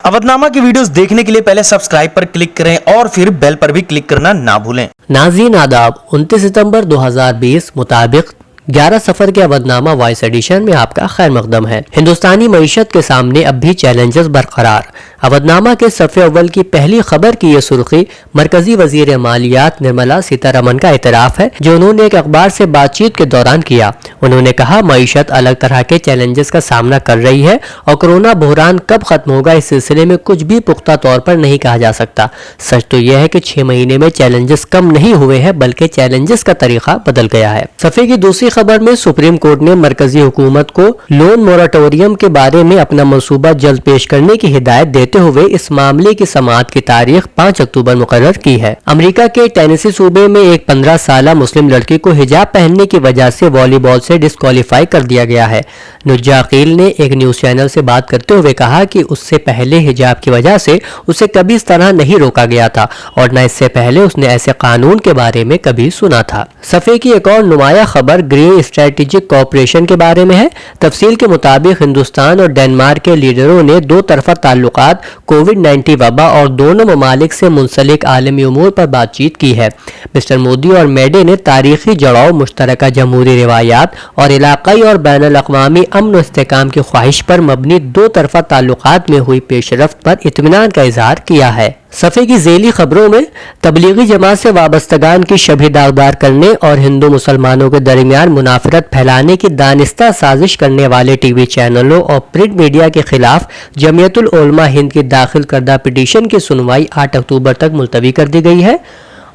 अवधनामा की वीडियोस देखने के लिए पहले सब्सक्राइब पर क्लिक करें और फिर बेल पर भी क्लिक करना ना भूलें। नाज़रीन आदाब, 29 सितंबर 2020 मुताबिक 11 सफर के अवधनामा वॉइस एडिशन में आपका खैर मकदम है। हिंदुस्तानी मईशत के सामने अब भी चैलेंजेस बरकरार। अवधनामा के सफ़े अव्वल की पहली खबर की ये सुर्खी मरकजी वजीर मालियात निर्मला सीतारमन का इतराफ़ है, जो उन्होंने एक अखबार से बातचीत के दौरान किया। उन्होंने कहा, मईशत अलग तरह के चैलेंजेस का सामना कर रही है और कोरोना बहरान कब खत्म होगा इस सिलसिले में कुछ भी पुख्ता तौर पर नहीं कहा जा सकता। सच तो यह है कि 6 महीने में चैलेंजेस कम नहीं हुए हैं, बल्कि चैलेंजेस का तरीका बदल गया है। सफ़े की दूसरी खबर में सुप्रीम कोर्ट ने मरकजी हुकूमत को लोन मोराटोरियम के बारे में अपना मंसूबा जल्द पेश करने की हिदायत देते हुए इस मामले की समाअत की तारीख 5 अक्टूबर मुकर्रर की है। अमेरिका के टेनेसी सूबे में एक 15 साला मुस्लिम लड़की को हिजाब पहनने की वजह से वॉलीबॉल से डिस्क्वालीफाई कर दिया गया है। नुज्जा अकील ने एक न्यूज चैनल से बात करते हुए कहा कि उससे पहले हिजाब की वजह से उसे कभी इस तरह नहीं रोका गया था और न इससे पहले उसने ऐसे कानून के बारे में कभी सुना था। सफ़े की एक और नुमाया खबर ग्रीन स्ट्रेटेजिक कोऑपरेशन के बारे में है। तफसील के मुताबिक हिंदुस्तान और डेनमार्क के लीडरों ने दो तरफा ताल्लुकात, कोविड-19 वबा और दोनों ममालिक से मुंसलिक आलमी उमूर पर बातचीत की है। मिस्टर मोदी और मेडे ने तारीखी जड़ाव, मुश्तरका जमहूरी रिवायात और इलाकाई और बैनुल अक़वामी अमन और इस्तेहकाम की ख्वाहिश पर मबनी दो तरफा ताल्लुकात में हुई पेशरफ्त पर इत्मीनान का इजहार किया है। सफ़े की ज़ेली खबरों में तबलीगी जमात से वाबस्तगान की शबीह दागदार करने और हिंदू मुसलमानों के दरमियान मुनाफरत फैलाने की दानिस्ता साजिश करने वाले टीवी चैनलों और प्रिंट मीडिया के खिलाफ जमियतुल उलमा हिंद की दाखिल करदा पिटीशन की सुनवाई 8 अक्टूबर तक मुलतवी कर दी गई है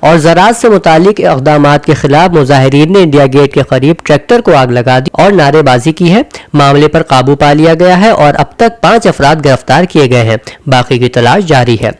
और ज़राअत से मुतालिक इक़दामात के खिलाफ मुजाहिरीन ने इंडिया गेट के करीब ट्रैक्टर को आग लगा दी और नारेबाजी की है। मामले पर काबू पा लिया गया है और अब तक 5 अफराद गिरफ्तार किए गए हैं। बाकी की तलाश जारी है।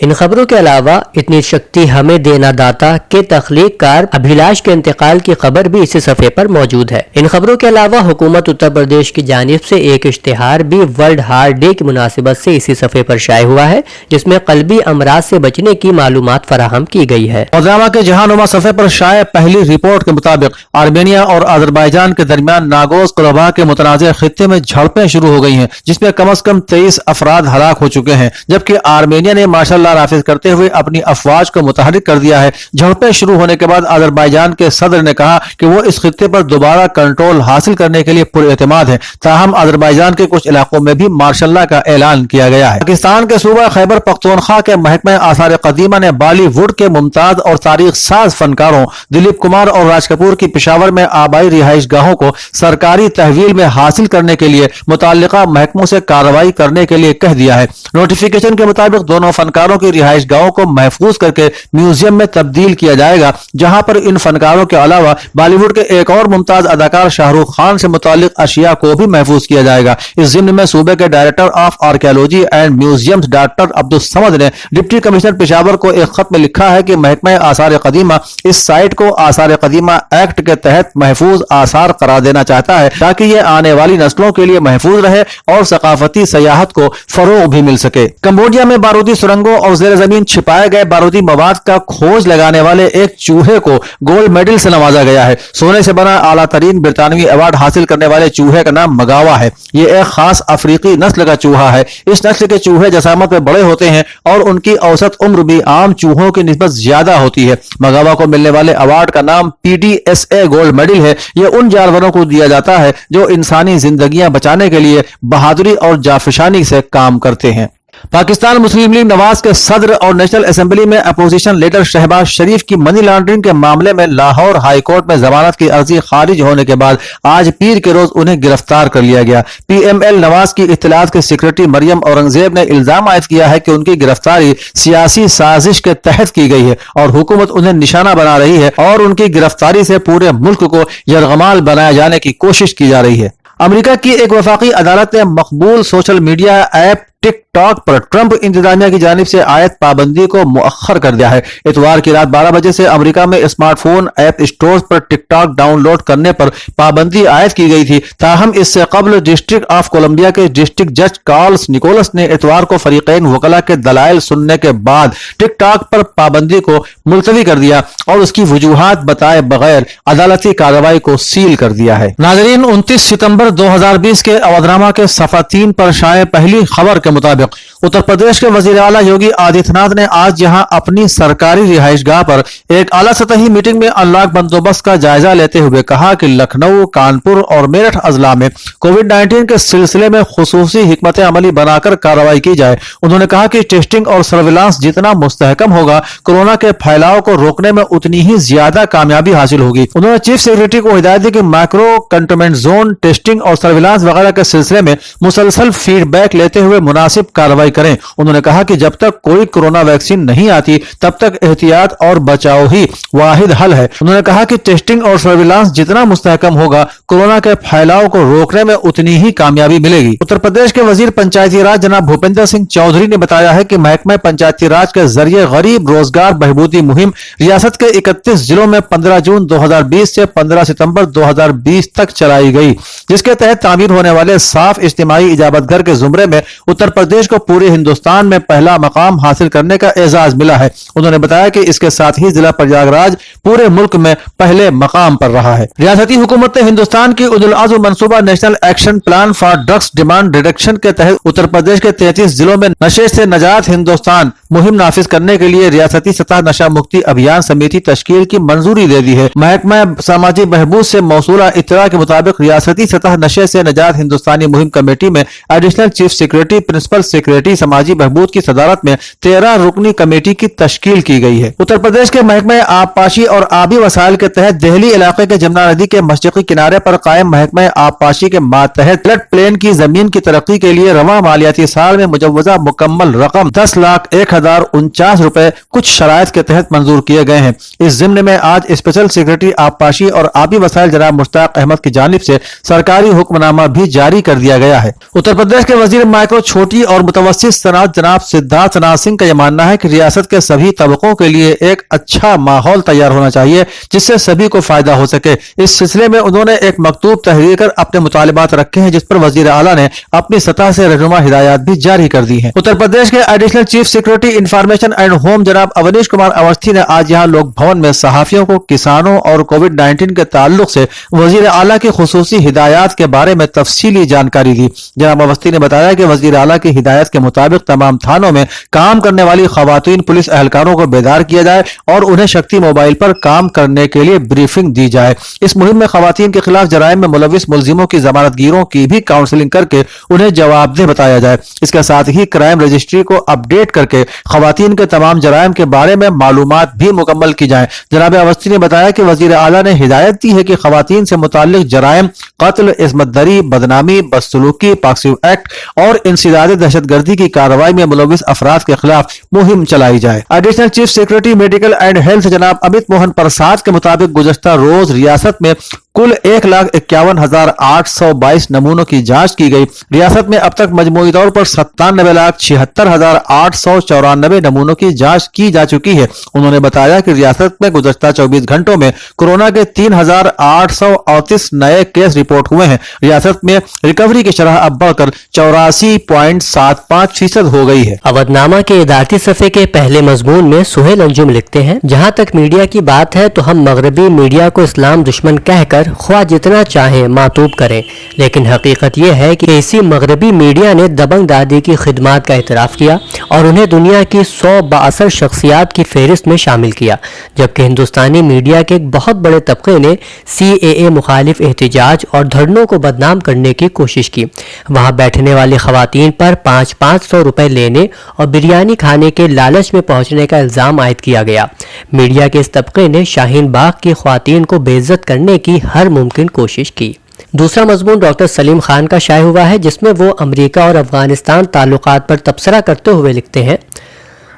इन खबरों के अलावा इतनी शक्ति हमें देना दाता के तख्लीक कार अभिलाष के इंतकाल की खबर भी इसी सफ़े पर मौजूद है। इन खबरों के अलावा हुकूमत उत्तर प्रदेश की जानिब से एक इश्तिहार भी वर्ल्ड हार्ट डे की मुनासिबत से इसी सफ़े पर शाये हुआ है, जिसमें क़ल्बी अमराज से बचने की मालूमात फराहम की गई है। अवधनामा के जहानुमा सफ़े पर शाये पहली रिपोर्ट के मुताबिक आर्मेनिया और अजरबैजान के दरमियान नागोस क़रबा के मुतनाज़ खित्ते में झड़पें शुरू हो गई हैं, जिसमें कम अज कम 23 अफराद हलाक हो चुके हैं, जबकि आर्मेनिया ने माशाअल्लाह नाफिज करते हुए अपनी अफवाज को मुतहरिक कर दिया है। झड़पें शुरू होने के बाद अजरबैजान के सदर ने कहा कि वो इस खित्ते पर दोबारा कंट्रोल हासिल करने के लिए पुरएतमाद है। ताहम अजरबैजान के कुछ इलाकों में भी मार्शल लॉ का ऐलान किया गया है। पाकिस्तान के सूबा खैबर पख्तूनख्वा के महकमा आसार कदीमा ने बॉलीवुड के मुमताज और तारीख साज फनकारों दिलीप कुमार और राज कपूर की पेशावर में आबाई रिहाइश गाहों को सरकारी तहवील में हासिल करने के लिए मुताल्लिका महकमों से कार्रवाई करने के लिए कह दिया है। नोटिफिकेशन के मुताबिक दोनों फनकारों की रिहाइश गाहों को महफूज करके म्यूजियम में तब्दील किया जाएगा, जहां पर इन फनकारों के अलावा बॉलीवुड के एक और मुमताज अदाकार शाहरुख खान से मुतालिक अशिया को भी महफूज किया जाएगा। इस जिम्न में सूबे के director of archaeology and museums doctor Abdul Samad ने डिप्टी कमिश्नर पेशावर को एक खत में लिखा है कि महकमा आसार कदीमा इस साइट को आसार कदीमा एक्ट के तहत महफूज आसार करार देना चाहता है, ताकि ये आने वाली नस्लों के लिए महफूज रहे और सकाफती सयाहत को फरोग भी मिल सके। कंबोडिया में बारूदी सुरंगों और जेर जमीन छिपाए गए बारूदी मवाद का खोज लगाने वाले एक चूहे को गोल्ड मेडल से नवाजा गया है। सोने से बना आला तरीन ब्रितानवी अवार्ड हासिल करने वाले चूहे का नाम मगावा है। ये एक खास अफ्रीकी नस्ल का चूहा है। इस नस्ल के चूहे जसामत में बड़े होते हैं और उनकी औसत उम्र भी आम चूहों की निस्बत ज्यादा होती है। मगावा को मिलने वाले अवार्ड का नाम PDSA गोल्ड मेडल है। ये उन जानवरों को दिया जाता है जो इंसानी जिंदगियां बचाने के लिए बहादुरी और जाफिशानी से काम करते हैं। पाकिस्तान मुस्लिम लीग नवाज के सदर और नेशनल असेंबली में अपोजिशन लीडर शहबाज शरीफ की मनी लॉन्ड्रिंग के मामले में लाहौर हाई कोर्ट में जमानत की अर्जी खारिज होने के बाद आज पीर के रोज उन्हें गिरफ्तार कर लिया गया। PML नवाज की इत्तलात के सेक्रेटरी मरियम औरंगजेब ने इल्जाम आयद किया है कि उनकी गिरफ्तारी सियासी साजिश के तहत की गई है और हुकूमत उन्हें निशाना बना रही है और उनकी गिरफ्तारी से पूरे मुल्क को यरगमाल बनाया जाने की कोशिश की जा रही है। अमेरिका की एक वफाकी अदालत ने मकबूल सोशल मीडिया ऐप टिकटॉक पर ट्रंप इंतजामिया की जानिब से आयत पाबंदी को मुअख्खर कर दिया है। इतवार की रात 12 बजे से अमेरिका में स्मार्टफोन ऐप स्टोर्स पर टिकटॉक डाउनलोड करने पर पाबंदी आयद की गई थी। ताहम इससे कबल डिस्ट्रिक्ट ऑफ कोलंबिया के डिस्ट्रिक्ट जज कार्ल्स निकोलस ने इतवार को फरीकैन वकला के दलाइल सुनने के बाद टिकटॉक पर पाबंदी को मुलतवी कर दिया और उसकी वजूहात बताए बगैर अदालती कार्रवाई को सील कर दिया है। नाज़रीन, 29 सितंबर 2020 के अवधनामा के सफ़ा 3 पर शाये पहली खबर के मुताबिक उत्तर प्रदेश के वजीर आला योगी आदित्यनाथ ने आज यहां अपनी सरकारी रिहाइशगाह पर एक आला सतही मीटिंग में अनलॉक बंदोबस्त का जायजा लेते हुए कहा कि लखनऊ, कानपुर और मेरठ अजला में कोविड-19 के सिलसिले में खुसूसी हिकमत अमली बनाकर कार्रवाई की जाए। उन्होंने कहा कि टेस्टिंग और सर्विलांस जितना मुस्तहकम होगा, कोरोना के फैलाव को रोकने में उतनी ही ज्यादा कामयाबी हासिल होगी। उन्होंने चीफ सेक्रेटरी को हिदायत दी कि माइक्रो कंटेनमेंट जोन, टेस्टिंग और सर्विलांस वगैरह के सिलसिले में मुसलसल फीडबैक लेते हुए मुनासिब कार्रवाई करें। उन्होंने कहा कि जब तक कोई कोरोना वैक्सीन नहीं आती तब तक एहतियात और बचाव ही वाहिद हल है। उन्होंने कहा कि टेस्टिंग और सर्विलांस जितना मुस्तहकम होगा, कोरोना के फैलाव को रोकने में उतनी ही कामयाबी मिलेगी। उत्तर प्रदेश के वजीर पंचायती राज जनाब भूपेंद्र सिंह चौधरी ने बताया है कि महकमा पंचायती राज के जरिए गरीब रोजगार बहबूदी मुहिम रियासत के 31 जिलों में 15 जून 2020 से 15 सितंबर 2020 तक चलाई गई, जिसके तहत तामीर होने वाले साफ इज्तिमाई इजाबत घर के जुमरे में उत्तर प्रदेश को पूरे हिंदुस्तान में पहला मकाम हासिल करने का एजाज मिला है। उन्होंने बताया कि इसके साथ ही जिला प्रयागराज पूरे मुल्क में पहले मकाम पर रहा है। रियासती हुकूमत ने हिंदुस्तान की उदुल आज़म मंसूबा national action plan for drugs demand reduction के तहत उत्तर प्रदेश के 33 जिलों में नशे से निजात हिंदुस्तान मुहिम नाफिज करने के लिए रियासती सतह नशा मुक्ति अभियान समिति तश्कील की मंजूरी दे दी है। महकमा समाजी बहबूद से मौसूला इत्तला के मुताबिक रियासती सतह नशे से निजात हिंदुस्तानी मुहिम कमेटी में additional chief secretary, principal secretary समाजी बहबूद की सदारत में 13 रुकनी कमेटी की तश्कील की गई है। उत्तर प्रदेश के महकमा आबपाशी और आबी वसाइल के तहत देहली इलाके के जमुना नदी के मशरकी किनारे पर कायम महकमा आबपाशी के मातहत फ्लड प्लेन की जमीन की तरक्की के लिए रवा मालियाती साल में मुजव्वजा मुकम्मल रकम 10,01,049 रुपए कुछ शराइत के तहत मंजूर किए गए हैं। इस जिम्न में आज स्पेशल सेक्रेटरी आबपाशी और आबी वसाइल जनाब मुश्ताक अहमद की जानिब से सरकारी हुक्मनामा भी जारी कर दिया गया है। उत्तर प्रदेश के वजीर माइक्रो, छोटी और मुतवस्सित सनअत जनाब सिद्धार्थ नाथ सिंह का यह मानना है कि रियासत के सभी तबकों के लिए एक अच्छा माहौल तैयार होना चाहिए जिससे सभी को फायदा हो सके। इस सिलसिले में उन्होंने एक मकतूब तहरीर कर अपने मुतालिबात रखे हैं, जिस पर वजीर आला ने अपनी सतह से रहनुमा हिदायत भी जारी कर दी है। उत्तर प्रदेश के additional chief secretary information and home जनाब अवनीश कुमार अवस्थी ने आज यहाँ लोक भवन में सहाफियों को किसानों और कोविड-19 के ताल्लुक से वजीर आला की खुसूसी हिदायत के बारे में तफसीली जानकारी दी। जनाब अवस्थी ने बताया कि वजीर आला की हिदायत के मुताबिक तमाम थानों में काम करने वाली खवातीन पुलिस एहलकारों को बेदार किया जाए और उन्हें शक्ति मोबाइल पर काम करने के लिए ब्रीफिंग दी जाए। इस मुहिम में खवातीन के खिलाफ जराइम में मुलविस मुलजिमों की जमानतगीरों की भी काउंसलिंग करके उन्हें जवाबदेह बताया जाए। इसके साथ ही क्राइम रजिस्ट्री को अपडेट करके खवातीन के तमाम जराइम के बारे में मालूमात भी मुकम्मल की जाए। जनाब अवस्थी ने बताया कि वजीर आला ने हिदायत दी है कि खवातीन से मुताल्लिक जराइम, कत्ल, इस्मत दरी, बदनामी, बदसलूकी, पॉक्सो एक्ट और इंसदाद दहशतगर्दी की कार्रवाई में मुलविस अफराद के खिलाफ मुहिम चलाई जाए। Additional chief secretary medical and health जनाब अमित मोहन प्रसाद के मुताबिक गुज़श्ता रोज रियासत में कुल 1,51,822 नमूनों की जांच की गई। रियासत में अब तक मजमूई तौर पर 97,76,894 नमूनों की जांच की जा चुकी है। उन्होंने बताया कि रियासत में गुज़श्ता 24 घंटों में कोरोना के 3,838 नए केस रिपोर्ट हुए हैं। रियासत में रिकवरी की शरह अब बढ़कर 84.75% हो गई है। अवधनामा के इदारती सफ़े के पहले मजमून में सुहेल अंजुम लिखते हैं, जहां तक मीडिया की बात है तो हम मगरबी मीडिया को इस्लाम दुश्मन कहकर ख्वाह जितना चाहे मातूब करें, लेकिन हकीकत यह है कि इसी मगरबी मीडिया ने दबंग दादी की खिदमात का इतराफ़ किया और उन्हें दुनिया की 100 बाअसर शख्सियात की फहरिस्त में शामिल किया, जबकि हिंदुस्तानी मीडिया के एक बहुत बड़े तबके ने CAA मुखालिफ एहतिजाज और धरनों को बदनाम करने की कोशिश की। वहां बैठने वाली खवातीन पर 500-500 रुपए लेने और बिरयानी खाने के लालच में पहुंचने का इल्ज़ाम आयद किया गया। मीडिया के इस तबके ने शाहीन बाग की खवातीन को बेइज्जत करने की हर मुमकिन कोशिश की। दूसरा मजमून डॉक्टर सलीम खान का शाया हुआ है, जिसमें वो अमेरिका और अफगानिस्तान ताल्लुकात पर तबसरा करते हुए लिखते हैं,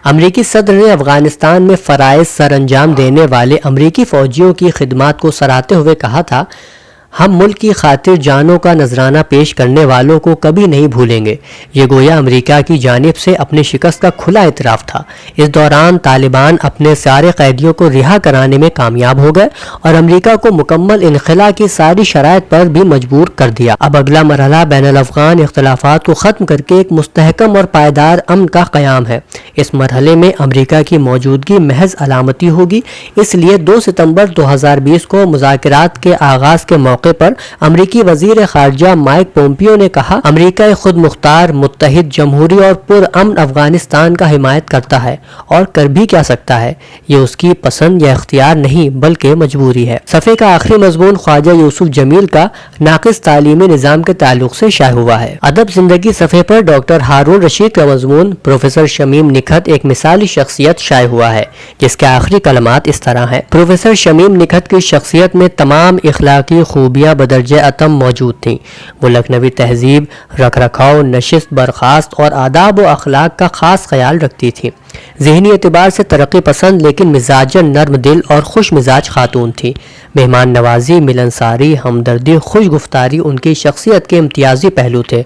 अमरीकी सदर ने अफगानिस्तान में फ़राइज़ सर अंजाम देने वाले अमरीकी फ़ौजियों की खिदमात को सराहते हुए कहा था, हम मुल्क की खातिर जानों का नजराना पेश करने वालों को कभी नहीं भूलेंगे। ये गोया अमेरिका की जानिब से अपनी शिकस्त का खुला इतराफ़ था। इस दौरान तालिबान अपने सारे कैदियों को रिहा कराने में कामयाब हो गए और अमेरिका को मुकम्मल इनखला की सारी शराइत पर भी मजबूर कर दिया। अब अगला मरहला बैनुल अफ़गान इख्तिलाफ़ात को ख़त्म करके एक मुस्तहकम और पायदार अमन का क़याम है। इस मरहले में अमेरिका की मौजूदगी महज अलामती होगी, इसलिए 2 सितंबर 2020 को मुज़ाकरात के आगाज़ के मौके موقع پر امریکی وزیر خارجہ مائک پومپیو نے کہا، امریکہ خود مختار، متحد، جمہوری اور پرامن افغانستان کا حمایت کرتا ہے اور کر بھی کیا سکتا ہے، یہ اس کی پسند یا اختیار نہیں بلکہ مجبوری ہے۔ صفحے کا آخری مضمون خواجہ یوسف جمیل کا ناقص تعلیمی نظام کے تعلق سے شائع ہوا ہے۔ ادب زندگی صفحے پر ڈاکٹر ہارون رشید کا مضمون پروفیسر شمیم نکھت ایک مثالی شخصیت شائع ہوا ہے، جس کے آخری کلمات اس طرح ہیں: پروفیسر شمیم نکھت کی شخصیت میں تمام اخلاقی خوبیاں بدرجہ اتم موجود تھیں۔ وہ لکھنوی تہذیب، رکھ رکھاؤ، نشست برخاست اور آداب و اخلاق کا خاص خیال رکھتی تھی۔ ذہنی اعتبار سے ترقی پسند لیکن مزاجاً نرم دل اور خوش مزاج خاتون تھی۔ مہمان نوازی، ملنساری، ہمدردی، خوش گفتاری ان کی شخصیت کے امتیازی پہلو تھے۔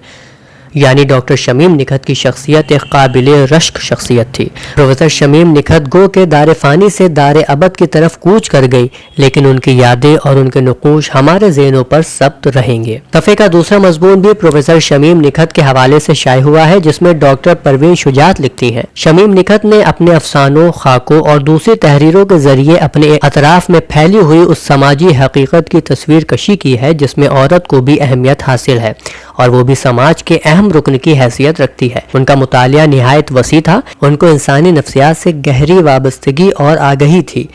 یعنی ڈاکٹر شمیم نکھت کی شخصیت ایک قابل رشک شخصیت تھی۔ پروفیسر شمیم نکھت گو کے دار فانی سے دار ابد کی طرف کوچ کر گئی، لیکن ان کی یادیں اور ان کے نقوش ہمارے ذہنوں پر ثبت رہیں گے۔ صفحے کا دوسرا مضمون بھی پروفیسر شمیم نکھت کے حوالے سے شائع ہوا ہے، جس میں ڈاکٹر پروین شجاعت لکھتی ہیں: شمیم نکھت نے اپنے افسانوں، خاکوں اور دوسری تحریروں کے ذریعے اپنے اطراف میں پھیلی ہوئی اس سماجی حقیقت کی تصویر کشی کی ہے جس میں عورت کو بھی اہمیت حاصل ہے اور وہ بھی سماج کے اہم رکن کی حیثیت رکھتی ہے۔ ان کا مطالعہ نہایت وسیع تھا، ان کو انسانی نفسیات سے گہری وابستگی اور آگہی تھی۔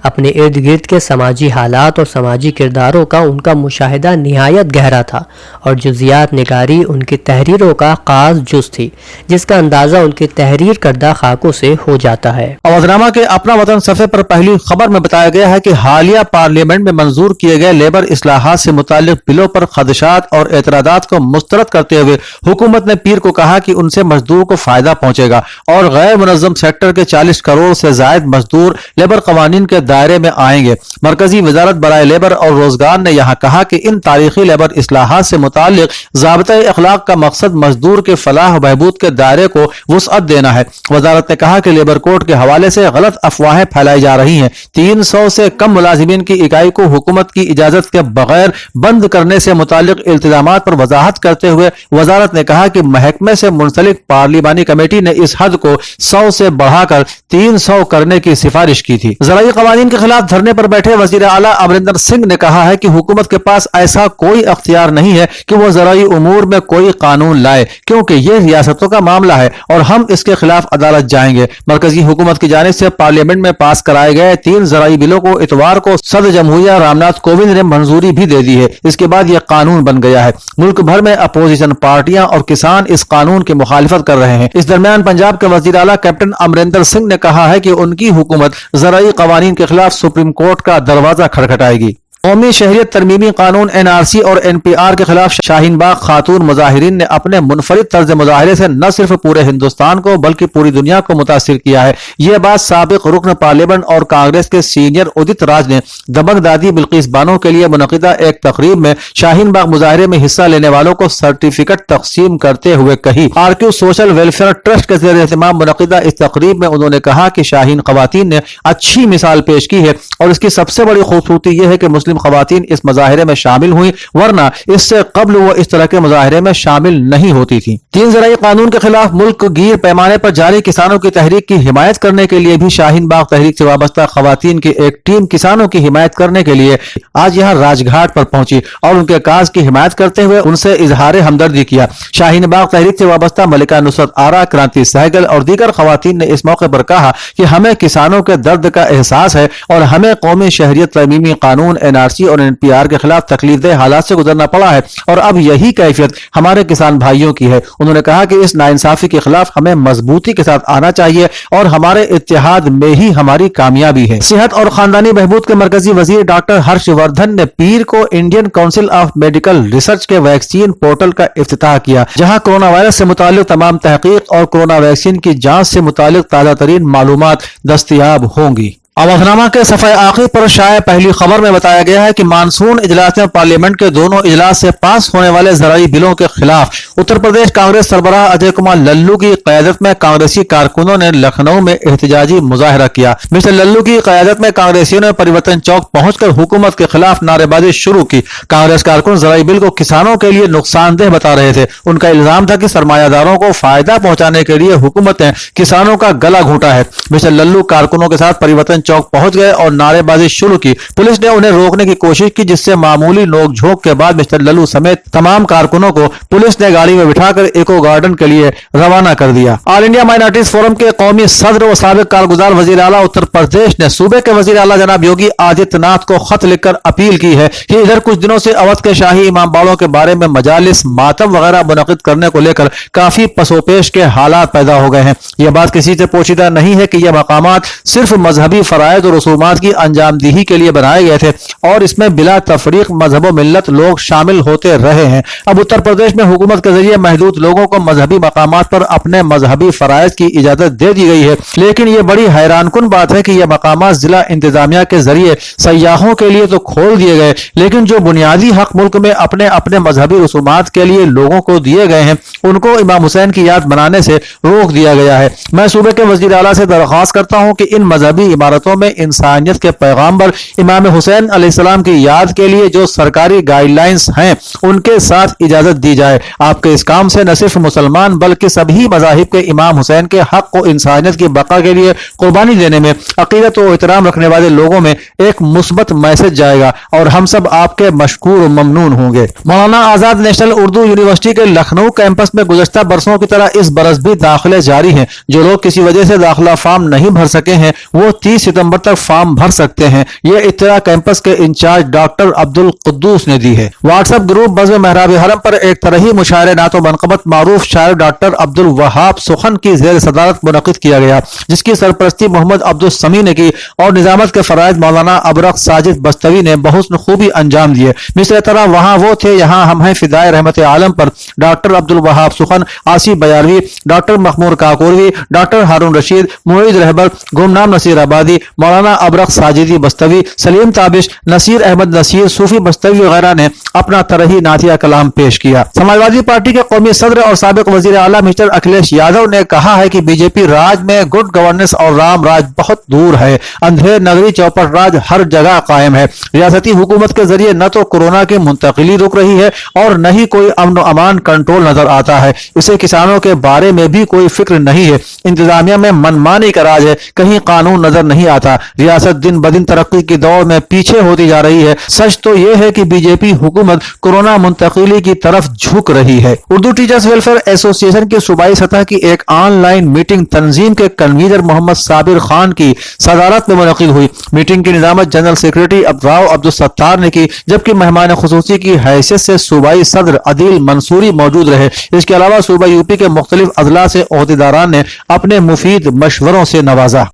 اپنے ارد گرد کے سماجی حالات اور سماجی کرداروں کا ان کا مشاہدہ نہایت گہرا تھا اور جزیات نگاری ان کی تحریروں کا خاص جز تھی، جس کا اندازہ ان کی تحریر کردہ خاکوں سے ہو جاتا ہے۔ اودنامہ کے اپنا وطن صفحے پر پہلی خبر میں بتایا گیا ہے کہ حالیہ پارلیمنٹ میں منظور کیے گئے لیبر اصلاحات سے متعلق بلوں پر خدشات اور اعتراضات کو مسترد کرتے ہوئے حکومت نے پیر کو کہا کہ ان سے مزدور کو فائدہ پہنچے گا اور غیر منظم سیکٹر کے 40 کروڑ سے زائد مزدور لیبر قوانین کے دائرے میں آئیں گے۔ مرکزی وزارت برائے لیبر اور روزگار نے یہاں کہا کہ ان تاریخی لیبر اصلاحات سے متعلق ضابطۂ اخلاق کا مقصد مزدور کے فلاح و بہبود کے دائرے کو وسعت دینا ہے۔ وزارت نے کہا کہ لیبر کوڈ کے حوالے سے غلط افواہیں پھیلائی جا رہی ہیں۔ 300 سے کم ملازمین کی اکائی کو حکومت کی اجازت کے بغیر بند کرنے سے متعلق التزامات پر وضاحت کرتے ہوئے وزارت نے کہا کہ محکمے سے منسلک پارلیمانی کمیٹی نے اس حد کو 100 سے بڑھا کر 300 کرنے کی سفارش کی تھی۔ زرعی قوانین کے خلاف دھرنے پر بیٹھے وزیر اعلیٰ امریندر سنگھ نے کہا ہے کہ حکومت کے پاس ایسا کوئی اختیار نہیں ہے کہ وہ زرعی امور میں کوئی قانون لائے، کیونکہ یہ ریاستوں کا معاملہ ہے اور ہم اس کے خلاف عدالت جائیں گے۔ مرکزی حکومت کی جانب سے پارلیمنٹ میں پاس کرائے گئے 3 زرعی بلوں کو اتوار کو صدر جمہوریہ رام ناتھ کووند نے منظوری بھی دے دی ہے۔ اس کے بعد یہ قانون بن گیا ہے۔ ملک بھر میں اپوزیشن پارٹیاں اور کسان اس قانون کی مخالفت کر رہے ہیں۔ اس درمیان پنجاب کے وزیر اعلیٰ کیپٹن امریندر سنگھ نے کہا ہے کہ ان کی حکومت زرعی قوانین کے خلاف سپریم کورٹ کا دروازہ کھٹکھٹائے گی۔ قومی شہریت ترمیمی قانون NRC اور NPR کے خلاف شاہین باغ خاتون مظاہرین نے اپنے منفرد طرز مظاہرے سے نہ صرف پورے ہندوستان کو بلکہ پوری دنیا کو متاثر کیا ہے۔ یہ بات سابق رکن پارلیمنٹ اور کانگریس کے سینئر ادت راج نے دبنگ دادی بلقیس بانو کے لیے منعقدہ ایک تقریب میں شاہین باغ مظاہرے میں حصہ لینے والوں کو سرٹیفکیٹ تقسیم کرتے ہوئے کہی۔ RQ سوشل ویلفیئر ٹرسٹ کے زیر اہتمام منعقدہ اس تقریب میں انہوں نے کہا کہ شاہین خواتین نے اچھی مثال پیش کی ہے اور اس کی سب سے بڑی خوبصورتی یہ ہے کہ مسلم خواتین اس مظاہرے میں شامل ہوئیں، ورنہ اس سے قبل وہ اس طرح کے مظاہرے میں شامل نہیں ہوتی تھیں۔ 3 زرعی قانون کے خلاف ملک گیر پیمانے پر جاری کسانوں کی تحریک کی حمایت کرنے کے لیے بھی شاہین باغ تحریک سے وابستہ خواتین کی ایک ٹیم کسانوں کی حمایت کرنے کے لیے آج یہاں راج گھاٹ پر پہنچی اور ان کے کاز کی حمایت کرتے ہوئے ان سے اظہار ہمدردی کیا۔ شاہین باغ تحریک سے وابستہ ملکہ نصرت آرا، کرانتی سہگل اور دیگر خواتین نے اس موقع پر کہا کہ ہمیں کسانوں کے درد کا احساس ہے اور ہمیں قومی شہریت ترمیمی قانون NRC اور NPR کے خلاف تکلیف دہ حالات سے گزرنا پڑا ہے اور اب یہی کیفیت ہمارے کسان بھائیوں کی ہے۔ انہوں نے کہا کہ اس ناانصافی کے خلاف ہمیں مضبوطی کے ساتھ آنا چاہیے اور ہمارے اتحاد میں ہی ہماری کامیابی ہے۔ صحت اور خاندانی بہبود کے مرکزی وزیر ڈاکٹر ہرش وردھن نے پیر کو Indian council of medical research کے ویکسین پورٹل کا افتتاح کیا، جہاں کورونا وائرس سے متعلق تمام تحقیق اور کورونا ویکسین کی جانچ سے متعلق تازہ ترین معلومات دستیاب ہوں گی۔ اودنامہ کے صفحہ آخر پر شائع پہلی خبر میں بتایا گیا ہے کہ مانسون اجلاس میں پارلیمنٹ کے دونوں اجلاس سے پاس ہونے والے زرعی بلوں کے خلاف اتر پردیش کانگریس سربراہ اجے کمار للو کی قیادت میں کانگریسی کارکنوں نے لکھنؤ میں احتجاجی مظاہرہ کیا۔ مسٹر للو کی قیادت میں کانگریسیوں نے پریورتن چوک پہنچ کر حکومت کے خلاف نعرے بازی شروع کی۔ کانگریس کارکن زرعی بل کو کسانوں کے لیے نقصان دہ بتا رہے تھے۔ ان کا الزام تھا کہ سرمایہ داروں کو فائدہ پہنچانے کے لیے حکومت نے کسانوں کا گلا گھونٹا ہے۔ مسٹر للو کارکنوں کے ساتھ پریورتن हुसैन चौक पहुंच गए और नारेबाजी शुरू की। पुलिस ने उन्हें रोकने की कोशिश की, जिससे मामूली नोक-झोंक के बाद मिस्टर लल्लू समेत तमाम कारकुनों को पुलिस ने गाड़ी में बिठाकर इको गार्डन के लिए रवाना कर दिया। ऑल इंडिया माइनॉरिटीज फोरम के कौमी सदर व साबिक कारगुजार वजीर आला उत्तर प्रदेश ने सूबे के वजीर आला जनाब योगी आदित्यनाथ को खत लिखकर अपील की है कि इधर कुछ दिनों से अवध के शाही इमाम बाड़ों के बारे में मजालिस, मातम वगैरह मुनक़िद करने को लेकर काफी पसोपेश के हालात पैदा हो गए हैं। यह बात किसी से पोशीदा नहीं है कि यह मकामात सिर्फ मजहबी फराइज और रसूमात की अंजामदही के लिए बनाए गए थे और इसमें बिला तफरीक मजहब व मिल्लत लोग शामिल होते रहे हैं। अब उत्तर प्रदेश में हुकूमत के जरिए महदूद लोगों को मजहबी मकामात पर अपने मजहबी फराइज की इजाजत दे दी गई है, लेकिन यह बड़ी हैरानकुन बात है कि यह मकामात जिला इंतजामिया के जरिए सयाहों के लिए तो खोल दिए गए, लेकिन जो बुनियादी हक मुल्क में अपने अपने मजहबी रसूमात के लिए लोगों को दिए गए हैं, उनको इमाम हुसैन की याद मनाने से रोक दिया गया है। मैं सूबे के वजीर आला से दरख्वास्त करता हूं कि इन मजहबी इमारतों में इंसानियत के पैगाम्बर इमाम हुसैन अलैहिस्सलाम की याद के लिए जो सरकारी गाइडलाइंस हैं, उनके साथ इजाजत दी जाए। आपके इस काम से न सिर्फ मुसलमान बल्कि सभी मजाहिब के इमाम हुसैन के हक को इंसानियत की बका के लिए कुर्बानी देने में, अकीदत और एहतराम रखने वाले लोगों में एक मुस्बत मैसेज जाएगा और हम सब आपके मशकूर ममनून होंगे। मौलाना आजाद नेशनल उर्दू यूनिवर्सिटी के लखनऊ कैंपस में गुज़श्ता बरसों की तरह इस बरस भी दाखिले जारी हैं। जो लोग किसी वजह से दाखिला फॉर्म नहीं भर सके हैं, वो 30 सितंबर तक फॉर्म भर सकते हैं। ये इत्तला कैंपस के इंचार्ज डॉक्टर अब्दुल कुद्दूस ने दी है। व्हाट्सएप ग्रुप बज़्म मेहराब हरम पर एक तरही मुशायरे नातो बनकबत मारूफ शायर डॉक्टर अब्दुल वहाब सुखन की जेर सदारत मुनक़िद किया गया, जिसकी सरपरस्ती मोहम्मद अब्दुल समी ने की और निजामत के फराइज मौलाना अबरक साजिद बस्तवी ने बहुस्न खूबी अंजाम दिए। मिस्र तरह वहाँ वो थे यहाँ हम हैं फिदाए रहमत आलम पर डॉक्टर अब्दुल वहाब सुखन, आसिफ बयारवी, डॉक्टर मखमूर काकोरवी, डॉक्टर हारून रशीद, मुईद रहबर, गुमनाम नसीर आबादी, मौलाना अबरक साजिदी बस्तवी, सलीम ताबिश, नसीर अहमद नसीर, सूफी बस्तवी वगैरह ने अपना तरही नातिया कलाम पेश किया। समाजवादी पार्टी के कौमी सदर और साबिक वजीर आला मिस्टर अखिलेश यादव ने कहा है कि बीजेपी राज में गुड गवर्नेंस और राम राज बहुत दूर है। अंधेर नगरी चौपट राज हर जगह कायम है। रियासती हुकूमत के जरिए न तो कोरोना की मुंतकिली रुक रही है और न ही कोई अमन अमान कंट्रोल नजर आता है। इसे किसानों के बारे में भी कोई फिक्र नहीं है। इंतजामिया में मनमानी का राज है, कहीं कानून नजर नहीं आता। रियासत दिन ब दिन तरक्की की दौड़ में पीछे होती जा रही है। सच तो यह है कि बीजेपी हुकूमत कोरोना मुंतकिली की तरफ झुक रही है। उर्दू टीचर्स वेलफेयर एसोसिएशन की सूबाई सतह की एक ऑनलाइन मीटिंग तंजीम के कन्वीनर मोहम्मद साबिर खान की सदारत में मुनक़िद हुई। मीटिंग की निजामत जनरल सेक्रेटरी राव अब्दुल सत्तार ने की, जबकि मेहमान खुसूसी की हैसियत से सूबाई सदर अदील मंसूरी मौजूद रहे। इसके अलावा सूबा यूपी के मुख्तलिफ अजला से ओहदेदारान ने अपने मुफीद मशवरों से नवाजा।